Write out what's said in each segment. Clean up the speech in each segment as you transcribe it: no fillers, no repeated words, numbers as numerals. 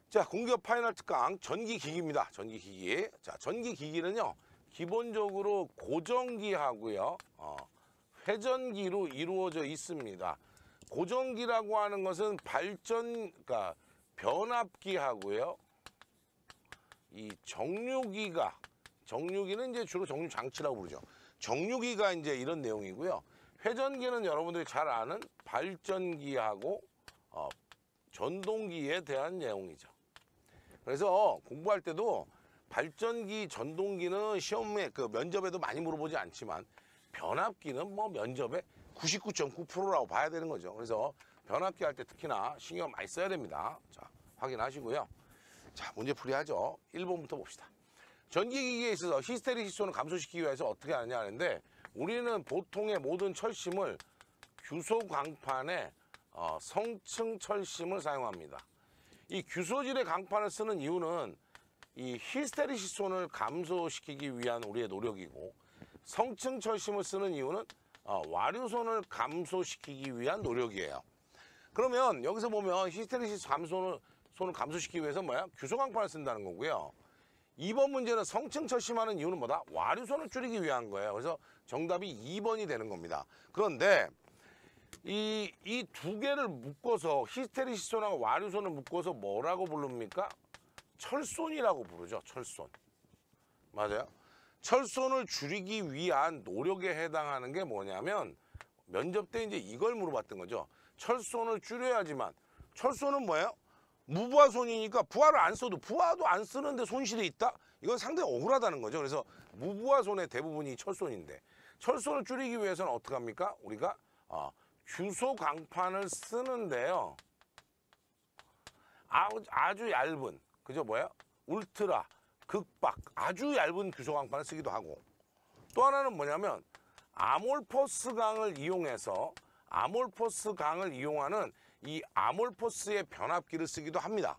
자, 공기업 파이널 특강 전기기기입니다. 전기기기. 자, 전기기기는요, 기본적으로 고전기하고요, 회전기로 이루어져 있습니다. 고전기라고 하는 것은 그러니까 변압기하고요, 이 정류기는 이제 주로 정류 장치라고 부르죠. 정류기가 이제 이런 내용이고요. 회전기는 여러분들이 잘 아는 발전기하고 전동기에 대한 내용이죠. 그래서 공부할 때도 발전기, 전동기는 시험에 면접에도 많이 물어보지 않지만 변압기는 뭐 면접에 99.9%라고 봐야 되는 거죠. 그래서 변압기 할 때 특히나 신경 많이 써야 됩니다. 자, 확인하시고요. 자, 문제풀이 하죠. 1번부터 봅시다. 전기기기에 있어서 히스테리시스톤을 감소시키기 위해서 어떻게 하느냐 하는데, 우리는 보통의 모든 철심을 규소광판에 성층 철심을 사용합니다. 이 규소질의 강판을 쓰는 이유는 이 히스테리시스톤을 감소시키기 위한 우리의 노력이고, 성층 철심을 쓰는 이유는 와류손을 감소시키기 위한 노력이에요. 그러면 여기서 보면 히스테리시스톤을 감소시키기 위해서 규소광판을 쓴다는 거고요. 2번 문제는 성층 철심하는 이유는 뭐다? 와류손을 줄이기 위한 거예요. 그래서 정답이 2번이 되는 겁니다. 그런데 이 두 개를 묶어서 히스테리시스톤하고 와류손을 묶어서 뭐라고 부릅니까? 철손이라고 부르죠. 철손. 맞아요. 철손을 줄이기 위한 노력에 해당하는 게 뭐냐면, 면접 때 이제 이걸 물어봤던 거죠. 철손을 줄여야지만, 철손은 뭐예요? 무부하손이니까 부하를 안 써도, 부하도 안 쓰는데 손실이 있다? 이건 상당히 억울하다는 거죠. 그래서 무부하손의 대부분이 철손인데, 철손을 줄이기 위해서는 어떻게 합니까? 우리가 규소광판을 쓰는데요. 아주 얇은, 그죠? 울트라, 극박, 아주 얇은 규소광판을 쓰기도 하고, 또 하나는 뭐냐면 아몰포스 강을 이용하는 이 아몰포스의 변압기를 쓰기도 합니다.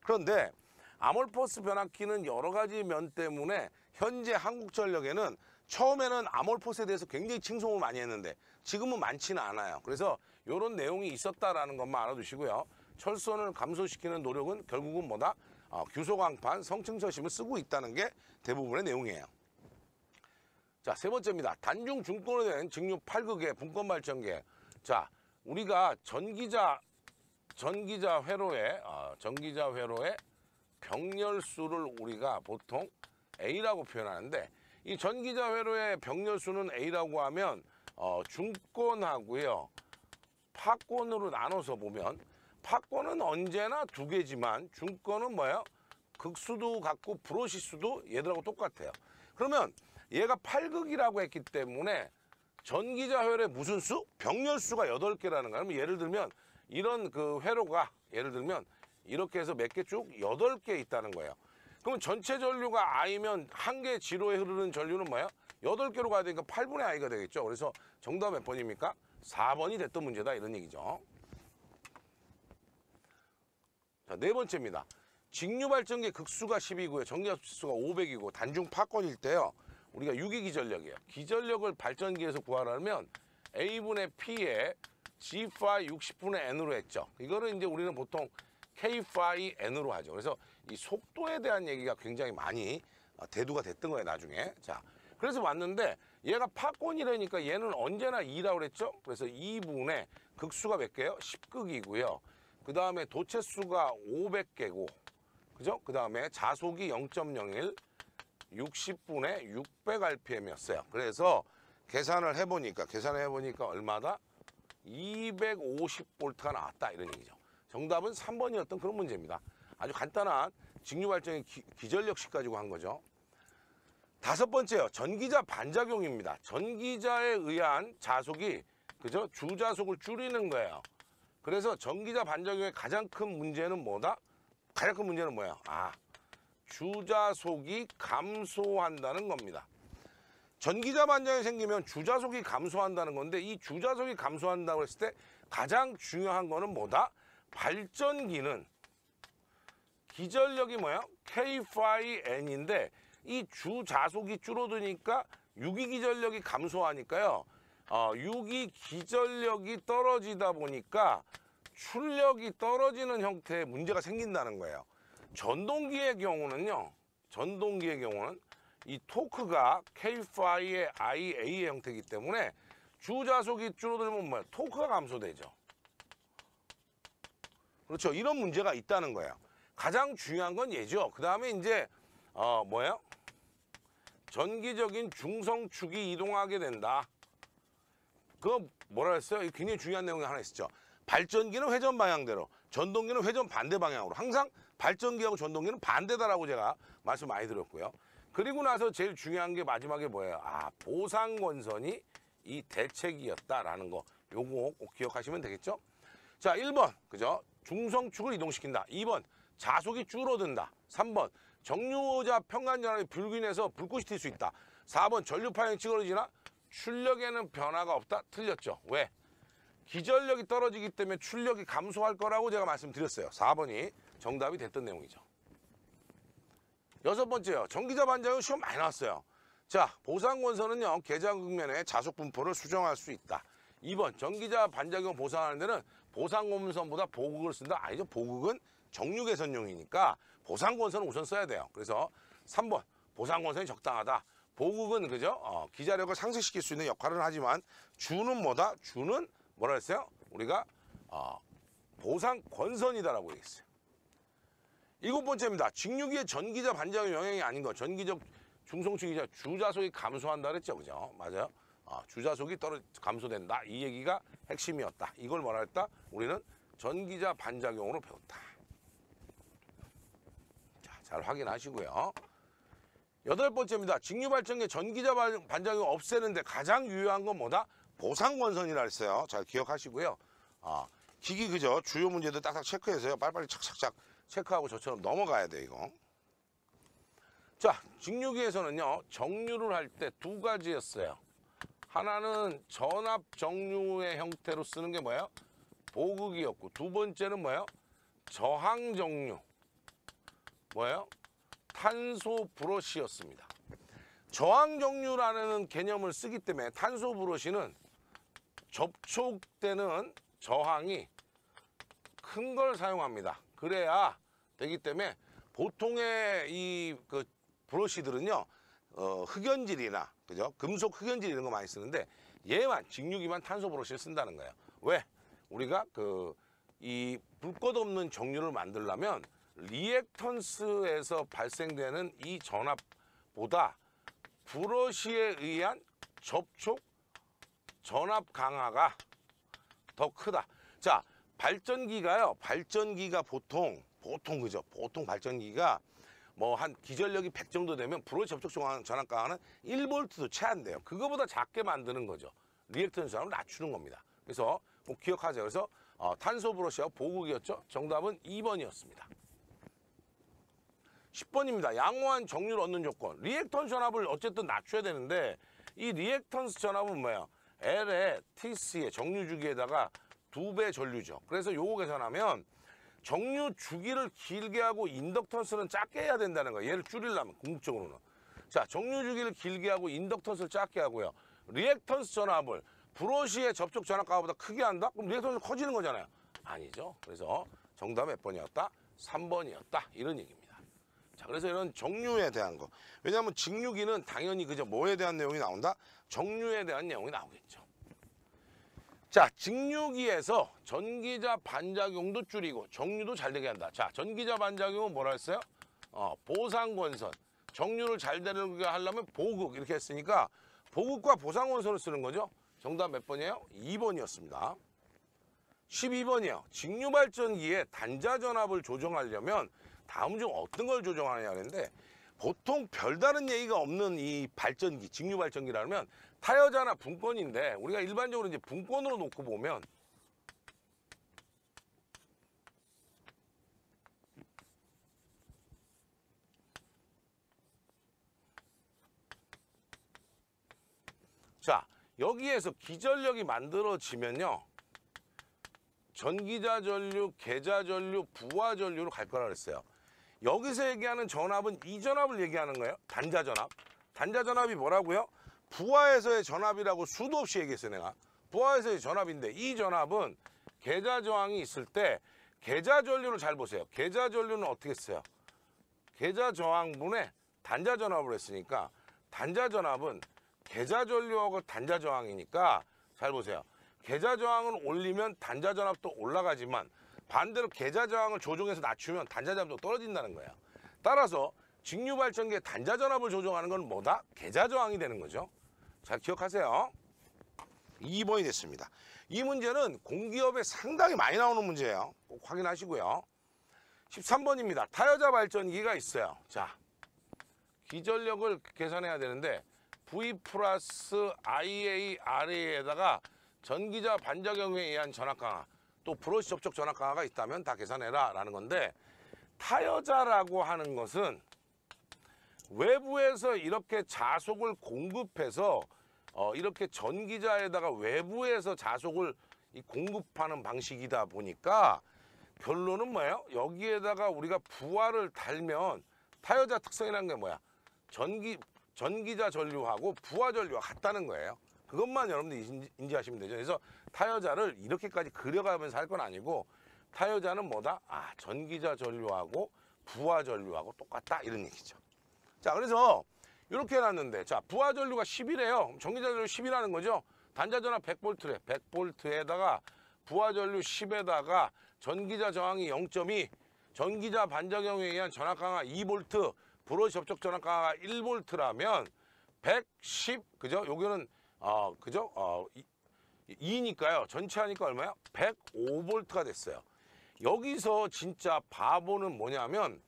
그런데 아몰포스 변압기는 여러 가지 면 때문에 현재 한국전력에는 처음에는 아몰포스에 대해서 굉장히 칭송을 많이 했는데 지금은 많지는 않아요. 그래서 이런 내용이 있었다라는 것만 알아두시고요. 철선을 감소시키는 노력은 결국은 뭐다? 규소광판, 성층철심을 쓰고 있다는 게 대부분의 내용이에요. 자, 세 번째입니다. 단중 중권으로 된 직류 8극의 분권발전기. 자, 우리가 전기자 회로의 병렬수를 우리가 보통 A라고 표현하는데, 이 전기자 회로의 병렬수는 A라고 하면 중권하고요, 파권으로 나눠서 보면, 파권은 언제나 두 개지만 중권은 뭐예요? 극수도 같고 불호시수도 얘들하고 똑같아요. 그러면 얘가 8극이라고 했기 때문에 전기자 회로의 무슨 수? 병렬수가 8개라는 거예요. 그러면 예를 들면 이런 회로가 예를 들면 이렇게 해서 몇 개 쭉 8개 있다는 거예요. 그러면 전체 전류가 I면 한 개 지로에 흐르는 전류는 뭐예요? 8개로 가야 되니까 8분의 I가 되겠죠. 그래서 정답 몇 번입니까? 4번이 됐던 문제다, 이런 얘기죠. 자, 네 번째입니다. 직류발전기 극수가 10이고요. 전기압수가 500이고 단중 파권일 때요, 우리가 유기기전력이에요. 기전력을 발전기에서 구하려면 A분의 P에 G-phi 60분의 N으로 했죠. 이거를 이제 우리는 보통 K-phi N으로 하죠. 그래서 이 속도에 대한 얘기가 굉장히 많이 대두가 됐던 거예요, 나중에. 자, 그래서 왔는데 얘가 파권이라니까 얘는 언제나 2라고 그랬죠. 그래서 2분의 극수가 몇 개요? 10극이고요. 그 다음에 도체수가 500개고, 그죠? 그 다음에 자속이 0.01, 60분의 600rpm이었어요. 그래서 계산을 해보니까 얼마다? 250V가 나왔다, 이런 얘기죠. 정답은 3번이었던 그런 문제입니다. 아주 간단한 직류발전기 기전력식 가지고 한 거죠. 다섯 번째요. 전기자 반작용입니다. 전기자에 의한 자속이, 그죠? 주자속을 줄이는 거예요. 그래서 전기자 반작용의 가장 큰 문제는 뭐다? 가장 큰 문제는 뭐예요? 주자속이 감소한다는 겁니다. 전기자 반작용이 생기면 주자속이 감소한다는 건데, 이 주자속이 감소한다고 했을 때 가장 중요한 거는 뭐다? 발전기는 기전력이 뭐예요? K-phi N인데 이 주자속이 줄어드니까 유기기전력이 감소하니까요, 유기기전력이 떨어지다 보니까 출력이 떨어지는 형태의 문제가 생긴다는 거예요. 전동기의 경우는요. 전동기의 경우는 이 토크가 K5의 IA의 형태이기 때문에 주자속이 줄어들면 뭐예요? 토크가 감소되죠. 그렇죠. 이런 문제가 있다는 거예요. 가장 중요한 건 얘죠. 그 다음에 이제 뭐예요? 전기적인 중성축이 이동하게 된다. 그거 뭐라 했어요? 굉장히 중요한 내용이 하나 있었죠. 발전기는 회전 방향대로, 전동기는 회전 반대 방향으로. 항상 발전기하고 전동기는 반대다라고 제가 말씀 많이 드렸고요. 그리고 나서 제일 중요한 게 마지막에 뭐예요? 보상권선이 이 대책이었다라는 거. 요거 꼭 기억하시면 되겠죠? 자, 1번, 그죠? 중성축을 이동시킨다. 2번, 자속이 줄어든다. 3번, 정류자 평간전압이 불균해서 불꽃이 튈 수 있다. 4번, 전류파형이 찌그러지나 출력에는 변화가 없다. 틀렸죠. 왜? 기전력이 떨어지기 때문에 출력이 감소할 거라고 제가 말씀드렸어요. 4번이 정답이 됐던 내용이죠. 6번째요. 전기자 반작용 시험 많이 나왔어요. 자, 보상권선은요. 계좌 극면에 자속 분포를 수정할 수 있다. 2번, 전기자 반작용 보상하는 데는 보상권선보다 보극을 쓴다. 아니죠. 보극은 정류 개선용이니까 보상권선은 우선 써야 돼요. 그래서 3번, 보상권선이 적당하다. 보극은 그죠? 기자력을 상승시킬 수 있는 역할을 하지만 주는 뭐다? 주는 뭐라 했어요? 우리가 보상권선이다라고 얘기했어요. 7번째입니다. 직류기의 전기자 반작용 영향이 아닌 것. 전기적 중성축이자 주자속이 감소한다 그랬죠. 그죠? 맞아요. 주자속이 감소된다. 이 얘기가 핵심이었다. 이걸 뭐라 했다? 우리는 전기자 반작용으로 배웠다. 자, 잘 확인하시고요. 8번째입니다. 직류발전기의 전기자 반작용 없애는데 가장 유효한 건 뭐다? 보상권선이라 했어요. 잘 기억하시고요. 기기 그죠? 주요 문제들 딱딱 체크해서요. 빨리빨리 착착착 체크하고 저처럼 넘어가야 돼 이거. 자, 직류기에서는요. 정류를 할 때 두 가지였어요. 하나는 전압 정류의 형태로 쓰는 게 뭐예요? 보극이었고, 두 번째는 뭐예요? 저항 정류. 뭐예요? 탄소 브러쉬였습니다. 저항 정류라는 개념을 쓰기 때문에 탄소 브러쉬는 접촉되는 저항이 큰 걸 사용합니다. 그래야 되기 때문에 보통의 이 브러쉬들은요, 흑연질이나 그죠? 금속 흑연질 이런 거 많이 쓰는데 얘만 직류기만 탄소 브러쉬를 쓴다는 거예요. 왜? 우리가 이 불 것 없는 정류를 만들려면 리액턴스에서 발생되는 이 전압보다 브러쉬에 의한 접촉 전압 강화가 더 크다. 자, 발전기가요. 발전기가 보통 그죠? 보통 발전기가 뭐 한 기전력이 100 정도 되면 브러쉬 접촉 전압 강화는 1V도 채 안 돼요. 그거보다 작게 만드는 거죠. 리액턴스 전압을 낮추는 겁니다. 그래서 꼭 기억하세요. 그래서 탄소 브러쉬와 보극이었죠. 정답은 2번이었습니다. 10번입니다. 양호한 정류를 얻는 조건. 리액턴스 전압을 어쨌든 낮춰야 되는데 이 리액턴스 전압은 뭐예요? L의 TC의 정류 주기에다가 2배 전류죠. 그래서 요거 계산하면 정류 주기를 길게 하고 인덕턴스는 작게 해야 된다는 거예요. 얘를 줄이려면 궁극적으로는. 자, 정류 주기를 길게 하고 인덕턴스를 작게 하고요. 리액턴스 전압을 브러쉬의 접촉 전압 강화보다 크게 한다? 그럼 리액턴스 커지는 거잖아요. 아니죠. 그래서 정답 몇 번이었다? 3번이었다. 이런 얘기입니다. 자, 그래서 이런 정류에 대한 거. 왜냐하면 직류기는 당연히 그저 뭐에 대한 내용이 나온다? 정류에 대한 내용이 나오겠죠. 자, 직류기에서 전기자 반작용도 줄이고 정류도 잘 되게 한다. 자, 전기자 반작용은 뭐라 했어요? 보상권선. 정류를 잘 되게 하려면 보극 이렇게 했으니까 보극과 보상권선을 쓰는 거죠. 정답 몇 번이에요? 2번이었습니다. 12번이요. 직류발전기의 단자전압을 조정하려면 다음 중 어떤 걸 조정하느냐 하는데 보통 별다른 얘기가 없는 이 발전기, 직류발전기라면 타여자나 분권인데 우리가 일반적으로 이제 분권으로 놓고 보면 자, 여기에서 기전력이 만들어지면요. 전기자 전류, 계자 전류, 부하 전류로 갈 거라 그랬어요. 여기서 얘기하는 전압은 이 전압을 얘기하는 거예요. 단자 전압. 단자 전압이 뭐라고요? 부하에서의 전압이라고 수도 없이 얘기했어요, 내가. 부하에서의 전압인데 이 전압은 계자 저항이 있을 때 계자 전류를 잘 보세요. 계자 전류는 어떻게 써요? 계좌 저항분에 단자 전압을 했으니까 단자 전압은 계좌 전류하고 단자 저항이니까 잘 보세요. 계좌 저항을 올리면 단자 전압도 올라가지만 반대로 계좌 저항을 조정해서 낮추면 단자 전압도 떨어진다는 거예요. 따라서 직류 발전기의 단자 전압을 조정하는 건 뭐다? 계좌 저항이 되는 거죠. 잘 기억하세요. 2번이 됐습니다. 이 문제는 공기업에 상당히 많이 나오는 문제예요. 꼭 확인하시고요. 13번입니다. 타여자 발전기가 있어요. 자, 기전력을 계산해야 되는데 V 플러스 IA, RA에다가 전기자 반작용에 의한 전압 강화, 또 브러쉬 접촉 전압 강화가 있다면 다 계산해라 라는 건데, 타여자라고 하는 것은 외부에서 이렇게 자속을 공급해서 이렇게 전기자에다가 외부에서 자속을 공급하는 방식이다 보니까 결론은 뭐예요? 여기에다가 우리가 부하를 달면 타여자 특성이라는 게 뭐야? 전기자 전류하고 부하 전류가 같다는 거예요. 그것만 여러분들 인지하시면 되죠. 그래서 타여자를 이렇게까지 그려가면서 할 건 아니고, 타여자는 뭐다? 아, 전기자 전류하고 부하 전류하고 똑같다 이런 얘기죠. 자, 그래서 이렇게 해놨는데, 자, 부하 전류가 10이래요. 전기자 전류 10이라는 거죠. 단자 전압 100V래. 100V에다가 부하 전류 10에다가 전기자 저항이 0.2, 전기자 반작용에 의한 전압 강화 2V, 브러쉬 접촉 전압 강화가 1V라면 110, 그죠? 여기는 그죠? 2니까요. 전체 하니까 얼마야? 105V가 됐어요. 여기서 진짜 바보는 뭐냐면,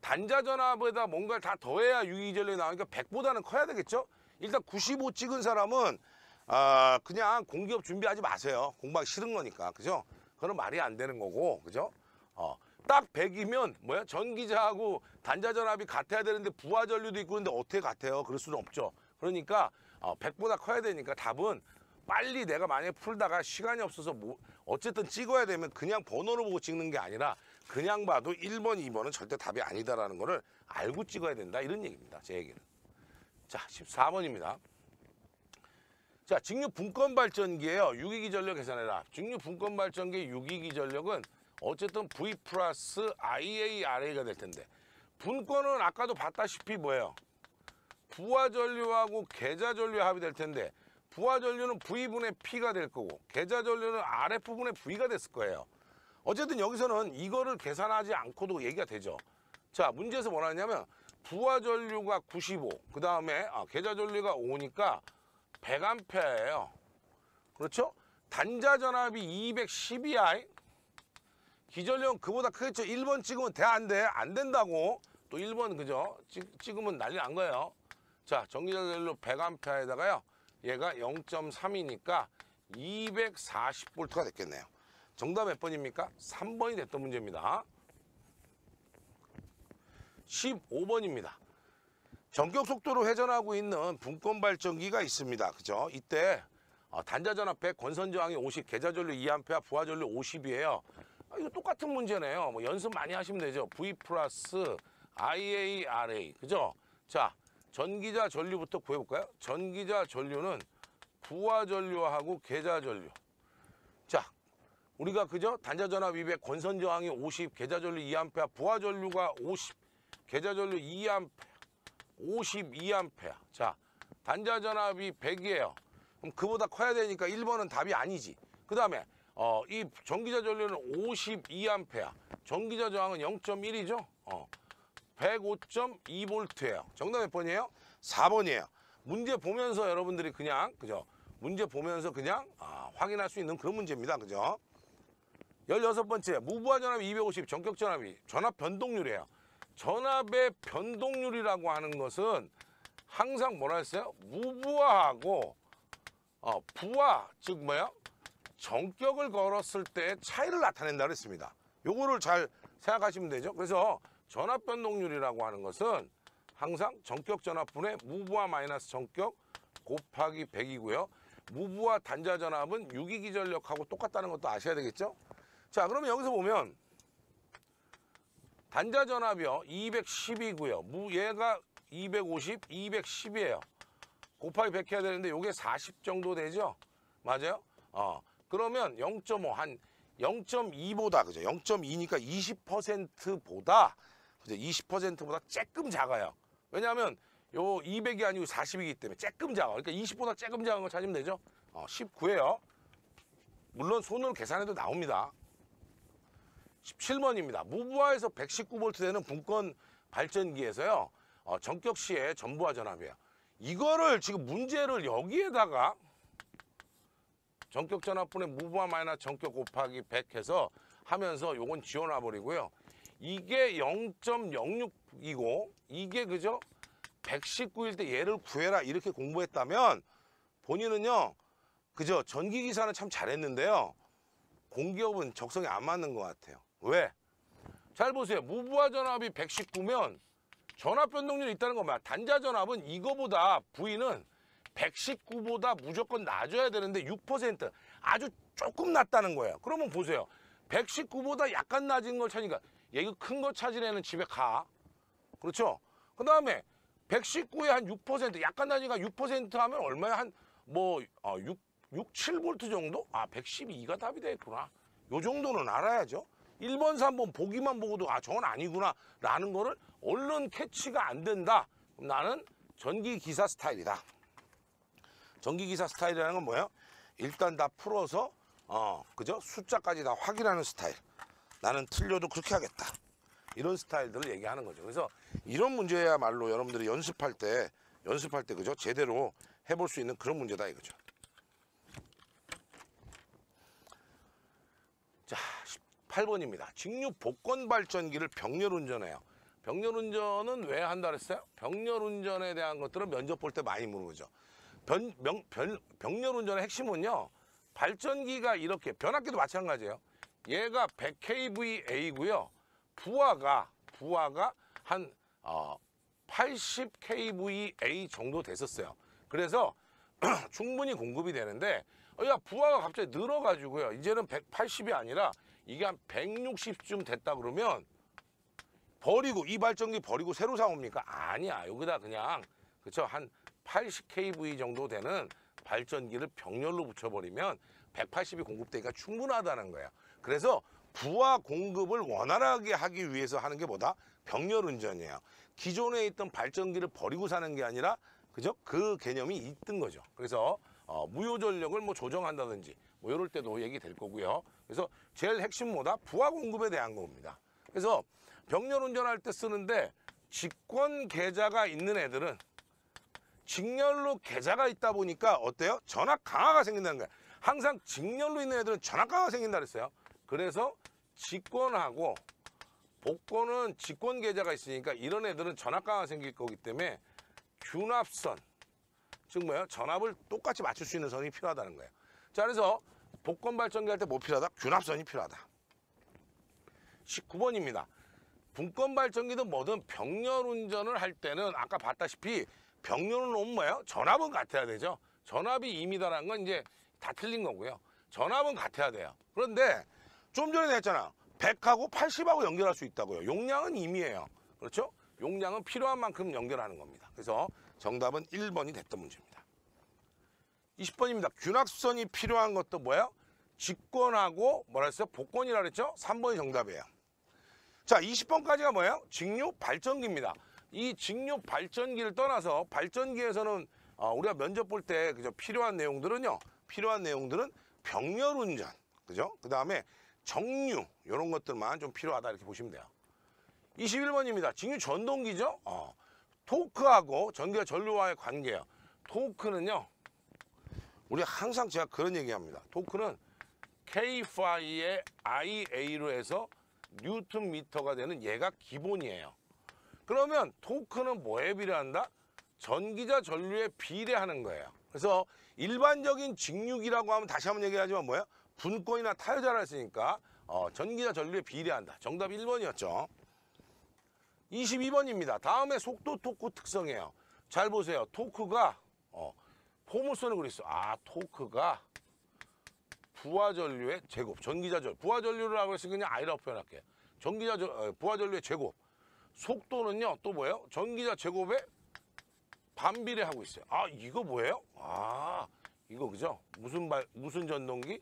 단자 전압에다 뭔가를 다 더해야 유기전력이 나오니까 100보다는 커야 되겠죠? 일단 95 찍은 사람은 그냥 공기업 준비하지 마세요. 공부하기 싫은 거니까. 그죠? 그건 말이 안 되는 거고. 그죠? 딱 100이면 뭐야? 전기자하고 단자 전압이 같아야 되는데 부하 전류도 있고 그런데 어떻게 같아요? 그럴 수는 없죠. 그러니까 100보다 커야 되니까 답은 빨리 내가 만약에 풀다가 시간이 없어서 어쨌든 찍어야 되면 그냥 번호를 보고 찍는 게 아니라 그냥 봐도 1번, 2번은 절대 답이 아니다라는 거를 알고 찍어야 된다. 이런 얘기입니다. 제 얘기는. 자, 14번입니다. 자, 직류 분권 발전기예요. 유기기 전력 계산해라. 직류 분권 발전기의 유기기 전력은 어쨌든 V 플러스 IA, RA가 될 텐데, 분권은 아까도 봤다시피 뭐예요? 부하 전류하고 계좌 전류의 합이 될 텐데, 부하 전류는 V분의 P가 될 거고 계좌 전류는 RF분의 V가 됐을 거예요. 어쨌든 여기서는 이거를 계산하지 않고도 얘기가 되죠. 자, 문제에서 뭐라 했냐면 부하 전류가 95, 그 다음에 계좌 전류가 5니까 100A예요. 그렇죠? 단자 전압이 212I. 기전력은 그보다 크겠죠. 1번 찍으면 돼, 안 돼? 안 된다고. 또 1번 그죠? 찍으면 난리 난 거예요. 자, 전기자 전류 100A에다가요. 얘가 0.3이니까 240V가 됐겠네요. 정답 몇 번입니까? 3번이 됐던 문제입니다. 15번입니다. 전격 속도로 회전하고 있는 분권 발전기가 있습니다. 그죠? 이때 단자 전압 100, 권선 저항이 50, 계좌 전류 2A, 부하 전류 50이에요. 이거 똑같은 문제네요. 뭐 연습 많이 하시면 되죠. V 플러스 IA, RA. 그죠? 자, 전기자 전류부터 구해볼까요? 전기자 전류는 부하 전류하고 계좌 전류. 자, 우리가 그죠? 단자 전압 200, 권선 저항이 50, 계좌 전류 2A, 부하 전류가 50, 계좌 전류 2A, 52A. 자, 단자 전압이 100이에요. 그럼 그보다 커야 되니까 1번은 답이 아니지. 그 다음에 이 전기자 전류는 52A. 전기자 저항은 0.1이죠. 105.2V예요. 정답 몇 번이에요? 4번이에요. 문제 보면서 여러분들이 그냥 그죠? 문제 보면서 그냥 확인할 수 있는 그런 문제입니다. 그죠? 16번째, 무부하 전압 250, 전격 전압이 전압 변동률이에요. 전압의 변동률이라고 하는 것은 항상 뭐라 했어요? 무부하하고 부하, 즉 뭐야? 전격을 걸었을 때 차이를 나타낸다고 했습니다. 요거를 잘 생각하시면 되죠. 그래서 전압 변동률이라고 하는 것은 항상 전격 전압분의 무부하 마이너스 전격 곱하기 100이고요. 무부하 단자 전압은 유기기 전력하고 똑같다는 것도 아셔야 되겠죠. 자, 그러면 여기서 보면 단자 전압이요 210이고요. 얘가 250, 210이에요. 곱하기 100 해야 되는데 이게 40 정도 되죠. 맞아요? 그러면 0.5, 한 0.2보다 그죠? 0.2니까 20%보다 그죠? 20%보다 조금 작아요. 왜냐하면 요 200이 아니고 40이기 때문에 조금 작아. 그러니까 20보다 조금 작은 거 찾으면 되죠. 19예요. 물론 손으로 계산해도 나옵니다. 17번입니다. 무부하에서 119V 되는 분권 발전기에서요. 전격 시에 전부하 전압이에요. 이거를 지금 문제를 여기에다가 전격 전압분의 무부하 마이너스 전격 곱하기 100 해서 하면서 요건 지워놔 버리고요. 이게 0.06이고 이게 그죠? 119일 때 얘를 구해라 이렇게 공부했다면 본인은요. 그죠? 전기기사는 참 잘했는데요. 공기업은 적성이 안 맞는 것 같아요. 왜? 잘 보세요. 무부하 전압이 119면 전압 변동률이 있다는 겁니다. 단자 전압은 이거보다 V는 119보다 무조건 낮아야 되는데 6% 아주 조금 낮다는 거예요. 그러면 보세요. 119보다 약간 낮은 걸 찾으니까 얘 큰 거 찾으려는 집에 가. 그렇죠? 그 다음에 119에 한 6% 약간 낮으니까 6% 하면 얼마야? 한 뭐 6, 7V 정도? 112가 답이 되겠구나. 요 정도는 알아야죠. 1번, 3번 보기만 보고도 저건 아니구나 라는 거를 얼른 캐치가 안 된다. 그럼 나는 전기기사 스타일이다. 전기기사 스타일이라는 건 뭐예요? 일단 다 풀어서 그죠? 숫자까지 다 확인하는 스타일. 나는 틀려도 그렇게 하겠다. 이런 스타일들을 얘기하는 거죠. 그래서 이런 문제야말로 여러분들이 연습할 때 그죠? 제대로 해볼 수 있는 그런 문제다 이거죠. 자, 18번입니다. 직류 복권 발전기를 병렬 운전해요. 병렬 운전은 왜 한다 그랬어요? 병렬 운전에 대한 것들은 면접 볼 때 많이 물은 거죠. 병렬 운전의 핵심은요. 발전기가 이렇게 변압기도 마찬가지예요. 얘가 100kVA고요. 부하가 한 80kVA 정도 됐었어요. 그래서 충분히 공급이 되는데 부하가 갑자기 늘어가지고요. 이제는 180이 아니라 이게 한 160쯤 됐다 그러면 버리고 이 발전기 버리고 새로 사옵니까? 아니야. 여기다 그냥 그쵸? 한 80kV 정도 되는 발전기를 병렬로 붙여버리면 180이 공급되니까 충분하다는 거예요. 그래서 부하 공급을 원활하게 하기 위해서 하는 게 뭐다? 병렬 운전이에요. 기존에 있던 발전기를 버리고 사는 게 아니라 그죠? 그 개념이 있던 거죠. 그래서 무효 전력을 뭐 조정한다든지 뭐 이럴 때도 얘기될 거고요. 그래서 제일 핵심 뭐다? 부하 공급에 대한 겁니다. 그래서 병렬 운전할 때 쓰는데 직권 계좌가 있는 애들은 직렬로 계좌가 있다 보니까 어때요? 전압 강화가 생긴다는 거예요. 항상 직렬로 있는 애들은 전압 강화가 생긴다 그랬어요. 그래서 직권하고 복권은 직권 계좌가 있으니까 이런 애들은 전압 강화가 생길 거기 때문에 균합선, 즉 뭐예요? 전압을 똑같이 맞출 수 있는 선이 필요하다는 거예요. 자, 그래서 복권 발전기 할 때 뭐 필요하다? 균합선이 필요하다. 19번입니다. 분권 발전기든 뭐든 병렬 운전을 할 때는 아까 봤다시피 병렬은 오면 뭐예요? 전압은 같아야 되죠. 전압이 2m라는 건 이제 다 틀린 거고요. 전압은 같아야 돼요. 그런데 좀 전에 했잖아. 100하고 80하고 연결할 수 있다고요. 용량은 2m예요. 그렇죠? 용량은 필요한 만큼 연결하는 겁니다. 그래서 정답은 1번이 됐던 문제입니다. 20번입니다. 균합선이 필요한 것도 뭐예요? 직권하고 뭐라 했어요? 복권이라 그랬죠? 3번이 정답이에요. 자, 20번까지가 뭐예요? 직류 발전기입니다. 이 직류 발전기를 떠나서 발전기에서는 우리가 면접 볼 때 그죠? 필요한 내용들은 병렬 운전, 그죠? 그 다음에 정류 이런 것들만 좀 필요하다 이렇게 보시면 돼요. 21번입니다. 직류 전동기죠? 토크하고 전기와 전류와의 관계예요. 토크는요, 우리 항상 제가 그런 얘기합니다. 토크는 K-파이의 IA로 해서 뉴턴 미터가 되는 얘가 기본이에요. 그러면 토크는 뭐에 비례한다? 전기자 전류에 비례하는 거예요. 그래서 일반적인 직류기라고 하면 다시 한번 얘기하지만 뭐예요? 분권이나 타여자라 했으니까 전기자 전류에 비례한다. 정답 1번이었죠. 22번입니다. 다음에 속도 토크 특성이에요. 잘 보세요. 토크가 포물선을 그렸어. 토크가 부하 전류의 제곱, 전기자 전류. 부하 전류를 하고 있으니까 그냥 I라고 표현할게요. 부하 전류의 제곱. 속도는요, 또 뭐예요? 전기자 제곱에 반비례하고 있어요. 이거 뭐예요? 이거 그죠? 무슨 전동기?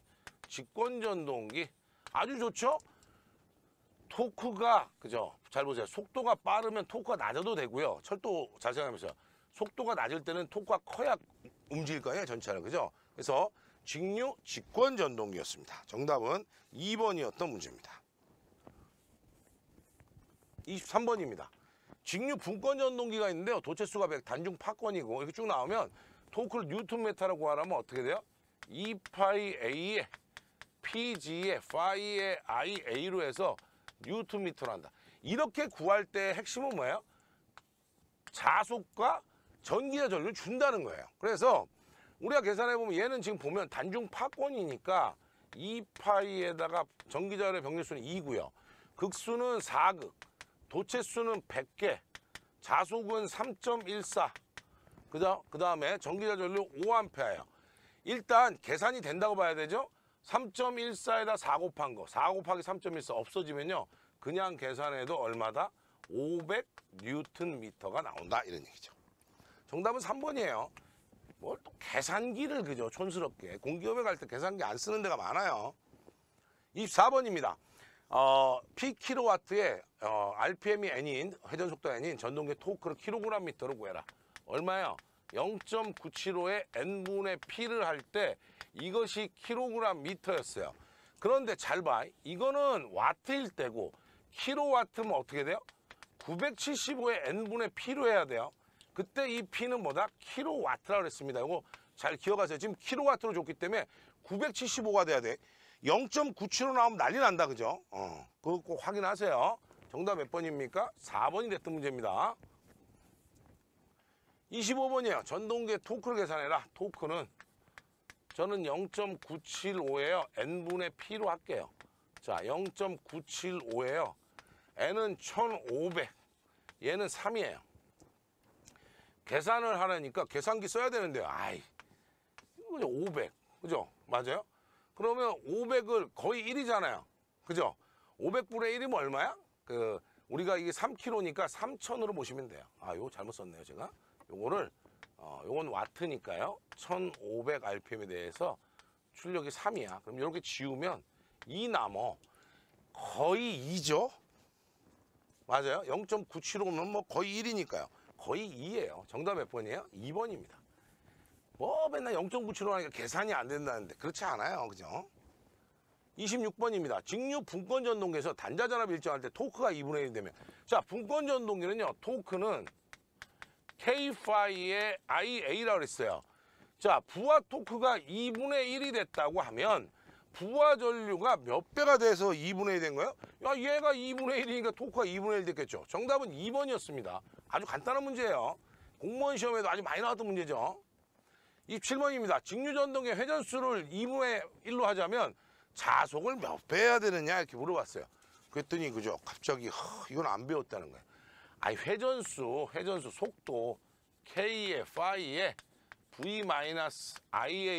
직권 전동기. 아주 좋죠? 토크가, 그죠? 잘 보세요. 속도가 빠르면 토크가 낮아도 되고요. 철도 잘 생각해보세요. 속도가 낮을 때는 토크가 커야 움직일 거예요, 전차를. 그죠? 그래서 직류 직권 전동기였습니다. 정답은 2번이었던 문제입니다. 23번입니다. 직류 분권 전동기가 있는데요. 도체수가 100, 단중 파권이고 이렇게 쭉 나오면 토크를 뉴턴미터라고 구하려면 어떻게 돼요? 2파이 A에 PG에 파이에 IA로 해서 뉴턴미터로 한다. 이렇게 구할 때 핵심은 뭐예요? 자속과 전기자 전류를 준다는 거예요. 그래서 우리가 계산해보면 얘는 지금 보면 단중 파권이니까 2파이에다가 전기자의 병렬수는 2고요. 극수는 4극, 도체수는 100개, 자속은 3.14. 그죠? 그 다음에 전기자 전류 5A예요. 일단 계산이 된다고 봐야 되죠? 3.14에다 4 곱한 거, 4 곱하기 3.14 없어지면요. 그냥 계산해도 얼마다? 500Nm가 나온다. 이런 얘기죠. 정답은 3번이에요. 뭘 또 계산기를 그죠? 촌스럽게. 공기업에 갈 때 계산기 안 쓰는 데가 많아요. 24번입니다. P킬로와트에 RPM이 N인, 회전속도가 N인 전동기 토크를 킬로그램미터로 구해라. 얼마예요? 0.975에 N분의 P를 할 때 이것이 킬로그램미터였어요. 그런데 잘 봐. 이거는 와트일 때고 킬로와트면 어떻게 돼요? 975에 N분의 P로 해야 돼요. 그때 이 P는 뭐다? 킬로와트라고 그랬습니다. 이거 잘 기억하세요. 지금 킬로와트로 줬기 때문에 975가 돼야 돼. 0.97로 나오면 난리 난다. 그죠? 그거 꼭 확인하세요. 정답 몇 번입니까? 4번이 됐던 문제입니다. 25번이에요. 전동기의 토크를 계산해라. 토크는 저는 0.975예요. N분의 P로 할게요. 자, 0.975예요. N은 1500. 얘는 3이에요. 계산을 하려니까 계산기 써야 되는데요. 아이, 이거 500. 그죠? 맞아요? 그러면 500을 거의 1이잖아요. 그죠? 500분의 1이면 얼마야? 우리가 이게 3kg니까 3000으로 보시면 돼요. 아, 이거 잘못 썼네요, 제가. 요거를, 요건 와트니까요. 1500 RPM에 대해서 출력이 3이야. 그럼 이렇게 지우면 2 남어. 거의 2죠? 맞아요? 0.975면 뭐 거의 1이니까요. 거의 2예요. 정답 몇 번이에요? 2번입니다. 뭐 맨날 0.97로 하니까 계산이 안 된다는데 그렇지 않아요. 그죠? 26번입니다. 직류 분권 전동기에서 단자전압 일정할 때 토크가 2분의 1이 되면 자, 분권 전동기는요. 토크는 K-파이의 IA라고 그랬어요. 자, 부하 토크가 2분의 1이 됐다고 하면 부하 전류가 몇 배가 돼서 2분의 1이 된 거예요? 야, 얘가 2분의 1이니까 토크가 2분의 1 됐겠죠. 정답은 2번이었습니다. 아주 간단한 문제예요. 공무원 시험에도 아주 많이 나왔던 문제죠. 27번입니다. 직류 전동의 회전수를 2분의 1로 하자면 자속을 몇 배 해야 되느냐 이렇게 물어봤어요. 그랬더니 그죠? 갑자기 이건 안 배웠다는 거예요. 아니 회전수 속도 K에 파이에 V-IARA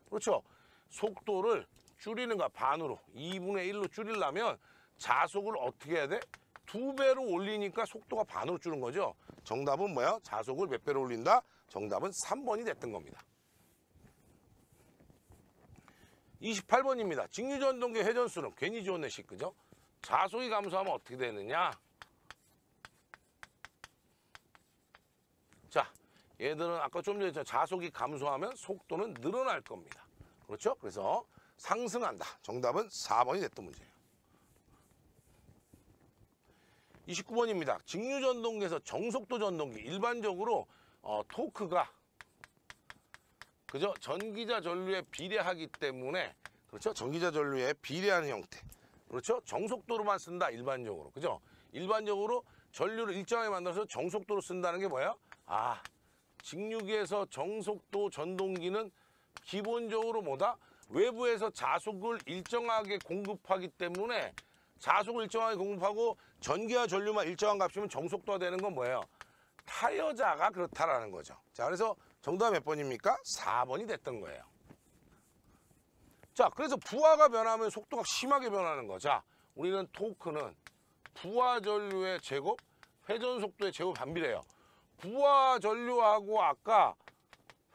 그렇죠? 속도를 줄이는 거야. 반으로 2분의 1로 줄이려면 자속을 어떻게 해야 돼? 2배로 올리니까 속도가 반으로 줄는 거죠. 정답은 뭐야? 자속을 몇 배로 올린다? 정답은 3번이 됐던 겁니다. 28번입니다. 직류전동기 회전수는 괜히 지웠네 식 그죠? 자속이 감소하면 어떻게 되느냐? 자, 얘들은 아까 좀 전에 자속이 감소하면 속도는 늘어날 겁니다. 그렇죠? 그래서 상승한다. 정답은 4번이 됐던 문제예요. 29번입니다. 직류전동기에서 정속도 전동기 일반적으로 토크가 그죠? 전기자 전류에 비례하기 때문에 그렇죠? 전기자 전류에 비례하는 형태. 그렇죠? 정속도로만 쓴다 일반적으로. 그죠? 일반적으로 전류를 일정하게 만들어서 정속도로 쓴다는 게 뭐예요? 아, 직류기에서 정속도 전동기는 기본적으로 뭐다? 외부에서 자속을 일정하게 공급하기 때문에 자속을 일정하게 공급하고 전기와 전류만 일정한 값이면 정속도가 되는 건 뭐예요? 타여자가 그렇다라는 거죠. 자, 그래서 정답 몇 번입니까? 4번이 됐던 거예요. 자, 그래서 부하가 변하면 속도가 심하게 변하는 거. 자, 우리는 토크는 부하 전류의 제곱, 회전 속도의 제곱 반비례해요. 부하 전류하고 아까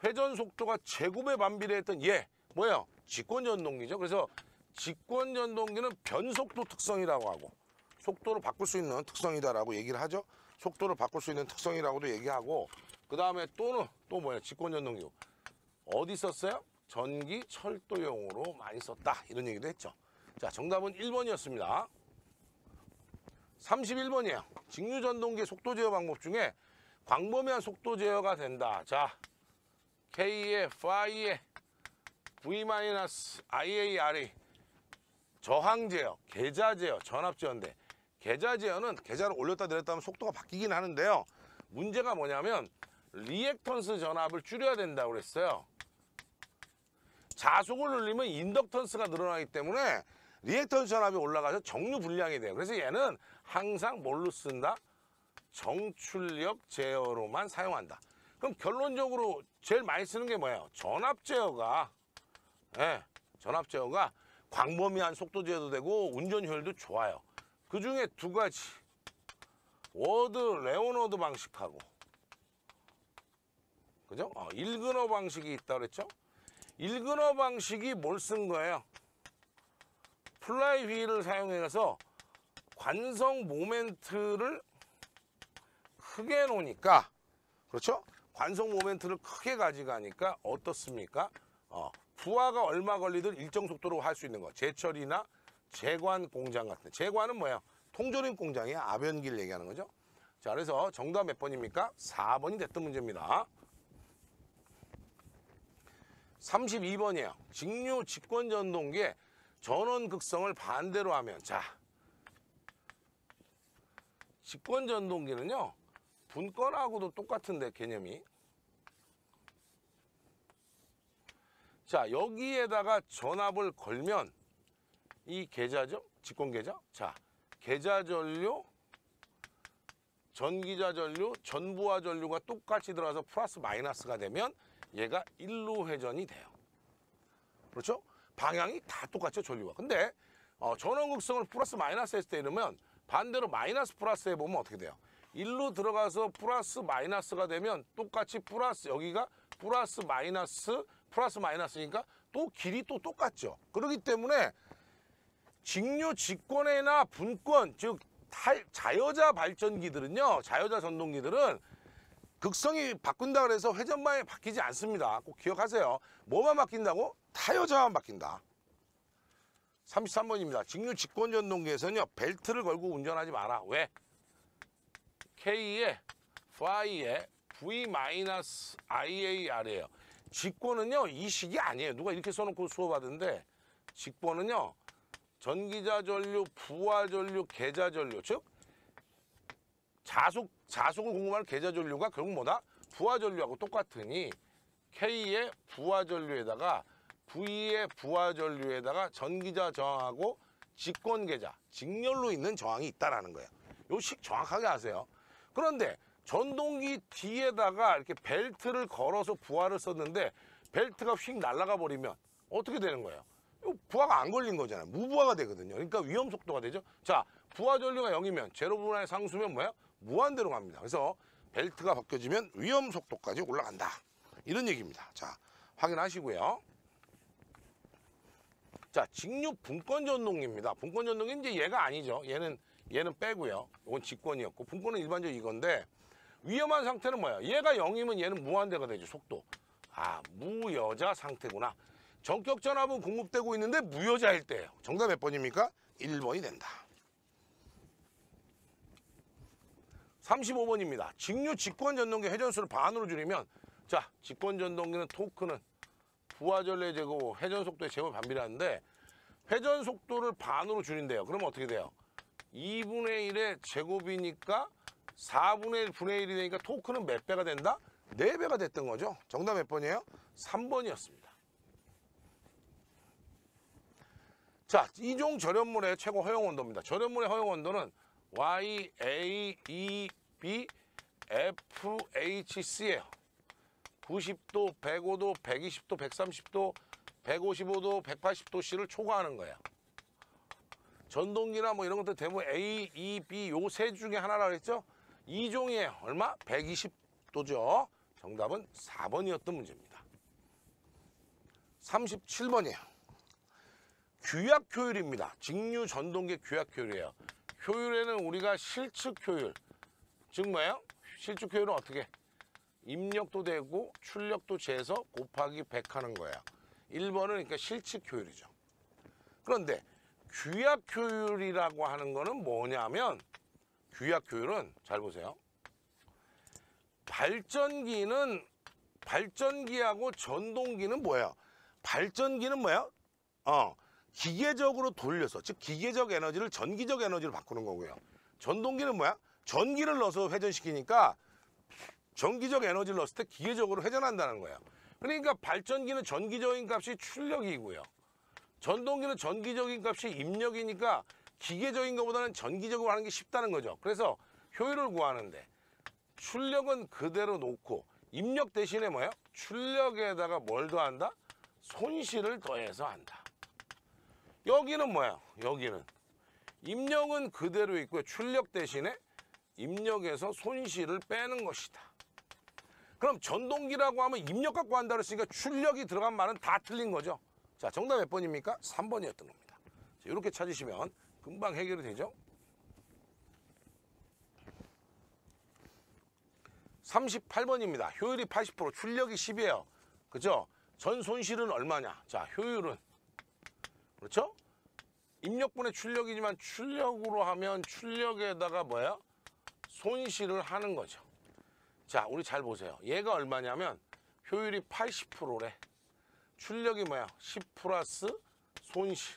회전 속도가 제곱에 반비례했던 얘 뭐예요? 직권 전동기죠. 그래서 직권 전동기는 변속도 특성이라고 하고 속도를 바꿀 수 있는 특성이다라고 얘기를 하죠. 속도를 바꿀 수 있는 특성이라고도 얘기하고, 그 다음에 또 뭐예요? 직권전동기. 어디 썼어요? 전기 철도용으로 많이 썼다. 이런 얘기도 했죠. 자, 정답은 1번이었습니다. 31번이에요. 직류전동기 속도 제어 방법 중에 광범위한 속도 제어가 된다. 자, K에, Phi에, V-IARE. 저항 제어, 계좌 제어, 전압 제어인데, 계좌 제어는 계좌를 올렸다 내렸다 하면 속도가 바뀌긴 하는데요. 문제가 뭐냐면 리액턴스 전압을 줄여야 된다고 그랬어요. 자속을 늘리면 인덕턴스가 늘어나기 때문에 리액턴스 전압이 올라가서 정류 불량이 돼요. 그래서 얘는 항상 뭘로 쓴다? 정출력 제어로만 사용한다. 그럼 결론적으로 제일 많이 쓰는 게 뭐예요? 전압 제어가, 전압 제어가 광범위한 속도 제어도 되고 운전 효율도 좋아요. 그 중에 두 가지, 워드 레오너드 방식하고, 그죠? 일근어 방식이 있다 그랬죠? 일근어 방식이 뭘 쓴 거예요? 플라이 휠을 사용해서 관성 모멘트를 크게 놓으니까, 그렇죠? 관성 모멘트를 크게 가져가니까 어떻습니까? 부하가 얼마 걸리든 일정 속도로 할 수 있는 거. 제철이나 제관 공장 같은. 제관은 뭐예요? 통조림 공장이야. 아변기를 얘기하는 거죠. 자, 그래서 정답 몇 번입니까? 4번이 됐던 문제입니다. 32번이에요. 직류 직권전동기의 전원 극성을 반대로 하면, 자, 직권전동기는요, 분권하고도 똑같은데 개념이. 자, 여기에다가 전압을 걸면 이 계좌죠? 직권계좌. 자, 계좌 전류, 전기자 전류, 전부하 전류가 똑같이 들어가서 플러스 마이너스가 되면 얘가 일로 회전이 돼요. 그렇죠? 방향이 다 똑같죠, 전류가. 근데 전원극성을 플러스 마이너스 했을 때 이러면 반대로 마이너스 플러스 해보면 어떻게 돼요? 일로 들어가서 플러스 마이너스가 되면 똑같이 플러스, 여기가 플러스 마이너스니까 또 길이 또 똑같죠. 그렇기 때문에 직류 직권이나 분권, 즉 자여자 발전기들은요, 자여자 전동기들은 극성이 바꾼다 그래서 회전방향이 바뀌지 않습니다. 꼭 기억하세요. 뭐만 바뀐다고? 타여자만 바뀐다. 33번입니다. 직류 직권 전동기에서는요, 벨트를 걸고 운전하지 마라. 왜? K에, Phi에, V-IAR이에요. 직권은요, 이 식이 아니에요. 누가 이렇게 써놓고 수업하던데, 직권은요, 전기자 전류, 부하 전류, 계좌 전류, 즉 자속을 공급하는 계좌 전류가 결국 뭐다? 부하 전류하고 똑같으니 K의 부하 전류에다가 V의 부하 전류에다가 전기자 저항하고 직권 계좌, 직렬로 있는 저항이 있다라는 거예요. 요 식 정확하게 아세요. 그런데 전동기 뒤에다가 이렇게 벨트를 걸어서 부하를 썼는데 벨트가 휙 날아가 버리면 어떻게 되는 거예요? 부하가 안 걸린 거잖아요. 무부하가 되거든요. 그러니까 위험 속도가 되죠. 자, 부하 전류가 0이면 제로분할의 상수면 뭐야? 무한대로 갑니다. 그래서 벨트가 바뀌어지면 위험 속도까지 올라간다. 이런 얘기입니다. 자, 확인하시고요. 자, 직류 분권 전동기입니다. 분권 전동기 이제 얘가 아니죠. 얘는 빼고요. 이건 직권이었고 분권은 일반적으로 이건데 위험한 상태는 뭐야? 얘가 0이면 얘는 무한대가 되죠. 속도. 무여자 상태구나. 전격 전압은 공급되고 있는데 무여자일 때예요. 정답 몇 번입니까? 1번이 된다. 35번입니다. 직류 직권 전동기 회전수를 반으로 줄이면, 자, 직권 전동기는 토크는 부하 전류의 제곱, 회전 속도의 제곱이 반비례하는데 회전 속도를 반으로 줄인대요. 그러면 어떻게 돼요? 2분의 1의 제곱이니까 4분의 1 분의 1이 되니까 토크는 몇 배가 된다? 4배가 됐던 거죠. 정답 몇 번이에요? 3번이었습니다. 자, 이종 절연물의 최고 허용 온도입니다. 절연물의 허용 온도는 YAEBFHC예요. 90도, 105도, 120도, 130도, 155도, 180도씨를 초과하는 거예요. 전동기나 뭐 이런 것들 대부분 A, E, B 요 세 중에 하나라고 했죠? 이종이에요. 얼마? 120도죠. 정답은 4번이었던 문제입니다. 37번이에요. 규약 효율입니다. 직류 전동기 규약 효율이에요. 효율에는 우리가 실측 효율, 즉 뭐예요? 실측 효율은 어떻게? 입력도 되고 출력도 재서 곱하기 100 하는 거예요. 1번은 그러니까 실측 효율이죠. 그런데 규약 효율이라고 하는 거는 뭐냐면, 규약 효율은 잘 보세요. 발전기하고 전동기는 뭐예요? 발전기는 뭐예요? 기계적으로 돌려서, 즉 기계적 에너지를 전기적 에너지로 바꾸는 거고요. 전동기는 뭐야? 전기를 넣어서 회전시키니까 전기적 에너지를 넣었을 때 기계적으로 회전한다는 거예요. 그러니까 발전기는 전기적인 값이 출력이고요. 전동기는 전기적인 값이 입력이니까 기계적인 것보다는 전기적으로 하는 게 쉽다는 거죠. 그래서 효율을 구하는데 출력은 그대로 놓고 입력 대신에 뭐예요? 출력에다가 뭘 더한다? 손실을 더해서 한다. 여기는 뭐야? 여기는 입력은 그대로 있고요. 출력 대신에 입력에서 손실을 빼는 것이다. 그럼 전동기라고 하면 입력 갖고 한다 그랬으니까 출력이 들어간 말은 다 틀린 거죠. 자, 정답 몇 번입니까? 3번이었던 겁니다. 자, 이렇게 찾으시면 금방 해결이 되죠. 38번입니다. 효율이 80%, 출력이 10이에요. 그죠? 전 손실은 얼마냐? 자, 효율은 그렇죠? 입력분의 출력이지만 출력으로 하면 출력에다가 뭐야? 손실을 하는 거죠. 자, 우리 잘 보세요. 얘가 얼마냐면 효율이 80%래. 출력이 뭐야? 10 플러스 손실.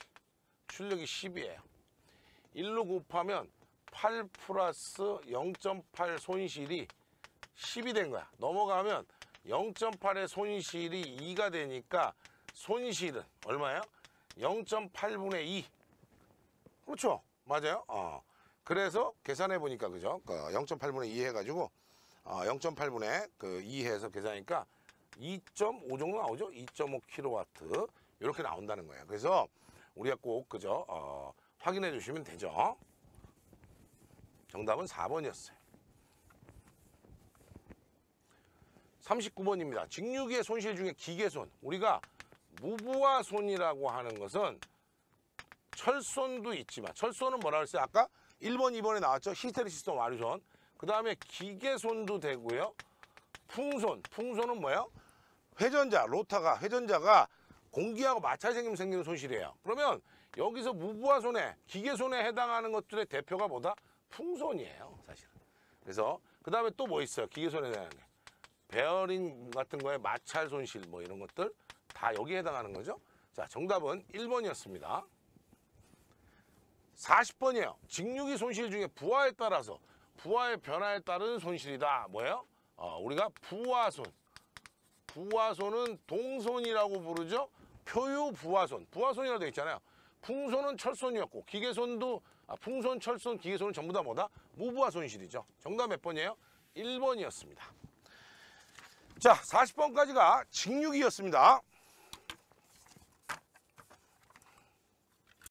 출력이 10이에요. 1로 곱하면 8 플러스 0.8 손실이 10이 된 거야. 넘어가면 0.8의 손실이 2가 되니까 손실은 얼마예요? 0.8분의 2. 그렇죠? 맞아요? 그래서 계산해 보니까 그죠? 0.8분의 2 해가지고 0.8분의 2 해서 계산하니까 2.5 정도 나오죠? 2.5kW 이렇게 나온다는 거예요. 그래서 우리가 꼭 그죠? 확인해 주시면 되죠. 정답은 4번이었어요. 39번입니다. 직류기의 손실 중에 기계손. 우리가 무부하손이라고 하는 것은 철손도 있지만, 철손은 뭐라 그랬어요? 아까 1번, 2번에 나왔죠? 히스테리 시스템 와류손. 그 다음에 기계손도 되고요. 풍손. 풍손은 뭐예요? 로타가, 회전자가 공기하고 마찰이 생기면 생기는 손실이에요. 그러면 여기서 무부하손에, 기계손에 해당하는 것들의 대표가 뭐다? 풍손이에요, 사실은. 그래서 그 다음에 또 뭐 있어요? 기계손에 대한 게. 베어링 같은 거에 마찰 손실 뭐 이런 것들 다 여기에 해당하는 거죠. 자, 정답은 1번이었습니다. 40번이에요. 직류기 손실 중에 부하에 따라서, 부하의 변화에 따른 손실이다. 뭐예요? 우리가 부하손. 부하손은 동손이라고 부르죠. 표유 부하손. 부하손이라고 되어 있잖아요. 풍손은 철손이었고, 기계손도, 풍손, 철손, 기계손은 전부 다 뭐다? 무부하 손실이죠. 정답 몇 번이에요? 1번이었습니다. 자, 40번까지가 직류기였습니다.